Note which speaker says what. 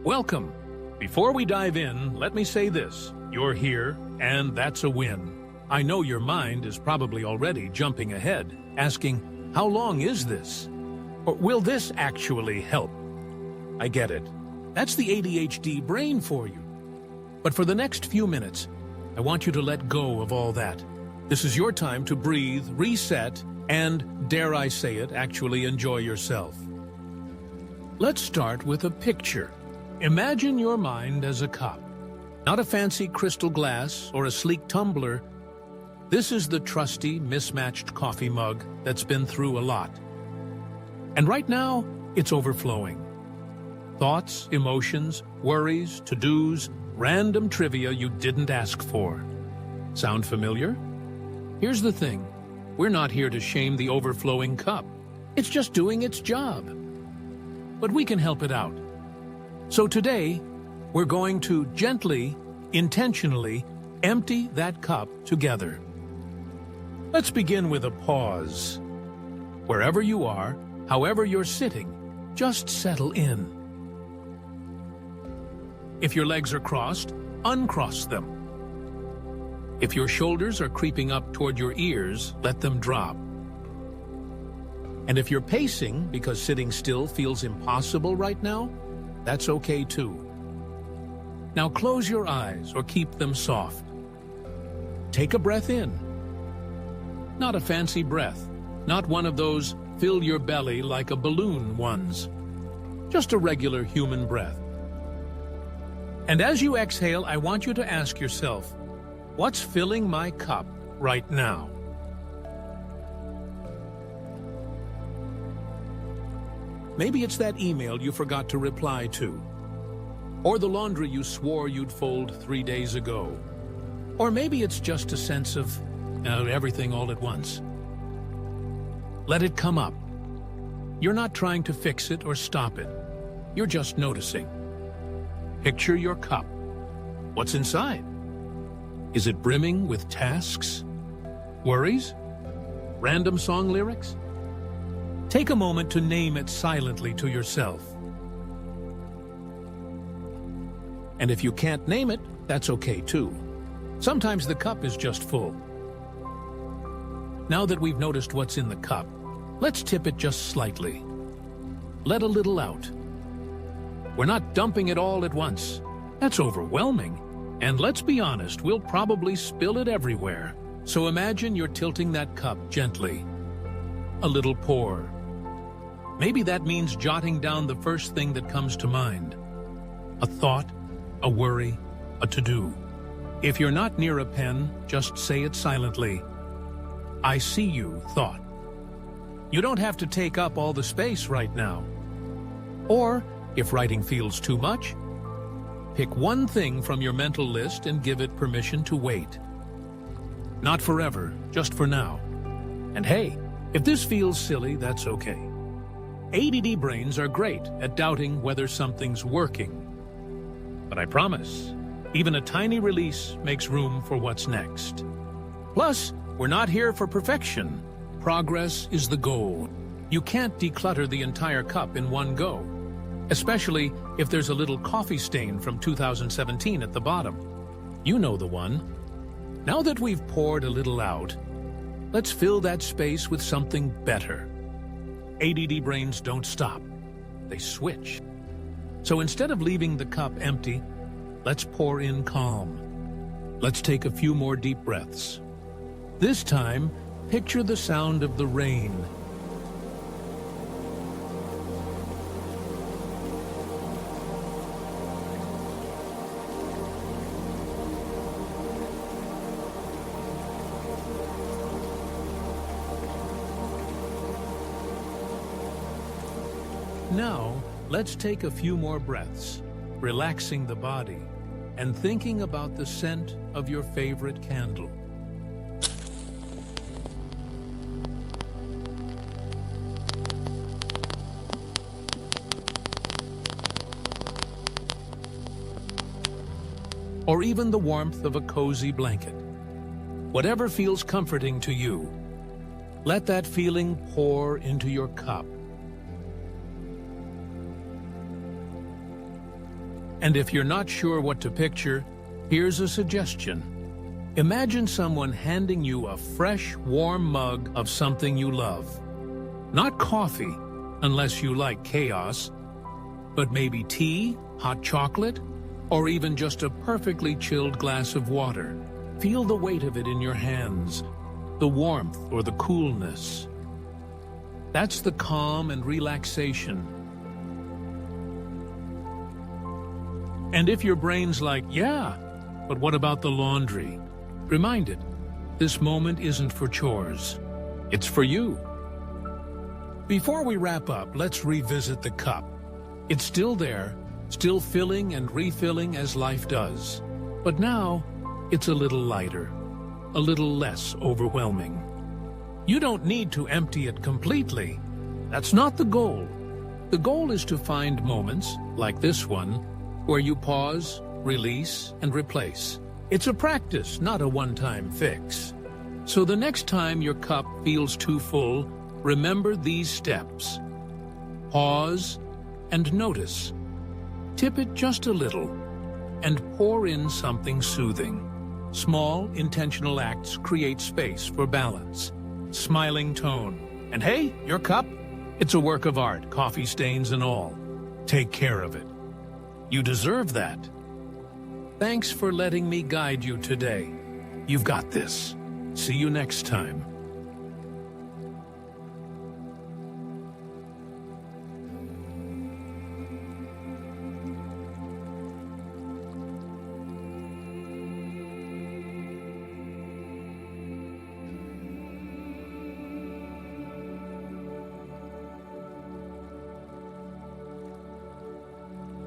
Speaker 1: Welcome. Before we dive in, let me say this. You're here, and that's a win. I know your mind is probably already jumping ahead, asking, how long is this? Or will this actually help? I get it. That's the ADHD brain for you. But for the next few minutes, I want you to let go of all that. This is your time to breathe, reset, and, dare I say it, actually enjoy yourself. Let's start with a picture. Imagine your mind as a cup. Not a fancy crystal glass or a sleek tumbler. This is the trusty, mismatched coffee mug that's been through a lot. And right now, it's overflowing. Thoughts, emotions, worries, to-dos, random trivia you didn't ask for. Sound familiar? Here's the thing. We're not here to shame the overflowing cup. It's just doing its job. But we can help it out. So today, we're going to gently, intentionally empty that cup together. Let's begin with a pause. Wherever you are, however you're sitting, just settle in. If your legs are crossed, uncross them. If your shoulders are creeping up toward your ears, let them drop. And if you're pacing because sitting still feels impossible right now, that's okay too. Now close your eyes or keep them soft. Take a breath in. Not a fancy breath, not one of those fill your belly like a balloon ones. Just a regular human breath. And as you exhale, I want you to ask yourself, what's filling my cup right now? Maybe it's that email you forgot to reply to, or the laundry you swore you'd fold 3 days ago, or maybe it's just a sense of everything all at once. Let it come up. You're not trying to fix it or stop it. You're just noticing. Picture your cup. What's inside? Is it brimming with tasks? Worries? Random song lyrics? Take a moment to name it silently to yourself. And if you can't name it, that's okay too. Sometimes the cup is just full. Now that we've noticed what's in the cup, let's tip it just slightly. Let a little out. We're not dumping it all at once. That's overwhelming. And let's be honest, we'll probably spill it everywhere. So imagine you're tilting that cup gently. A little pour. Maybe that means jotting down the first thing that comes to mind. A thought, a worry, a to-do. If you're not near a pen, just say it silently. I see you, thought. You don't have to take up all the space right now. Or, if writing feels too much, pick one thing from your mental list and give it permission to wait. Not forever, just for now. And hey, if this feels silly, that's okay. ADD brains are great at doubting whether something's working. But I promise, even a tiny release makes room for what's next. Plus, we're not here for perfection. Progress is the goal. You can't declutter the entire cup in one go, especially if there's a little coffee stain from 2017 at the bottom. You know the one. Now that we've poured a little out, let's fill that space with something better. ADD brains don't stop. They switch. So instead of leaving the cup empty, let's pour in calm. Let's take a few more deep breaths. This time, picture the sound of the rain. Now, let's take a few more breaths, relaxing the body and thinking about the scent of your favorite candle. Or even the warmth of a cozy blanket. Whatever feels comforting to you, let that feeling pour into your cup. And if you're not sure what to picture, here's a suggestion. Imagine someone handing you a fresh, warm mug of something you love. Not coffee, unless you like chaos, but maybe tea, hot chocolate, or even just a perfectly chilled glass of water. Feel the weight of it in your hands, the warmth or the coolness. That's the calm and relaxation. And if your brain's like, yeah, but what about the laundry? Remind it, this moment isn't for chores. It's for you. Before we wrap up, let's revisit the cup. It's still there, still filling and refilling as life does. But now, it's a little lighter, a little less overwhelming. You don't need to empty it completely. That's not the goal. The goal is to find moments, like this one, where you pause, release, and replace. It's a practice, not a one-time fix. So the next time your cup feels too full, remember these steps. Pause and notice. Tip it just a little and pour in something soothing. Small, intentional acts create space for balance. Smiling tone. And hey, your cup? It's a work of art, coffee stains and all. Take care of it. You deserve that. Thanks for letting me guide you today. You've got this. See you next time.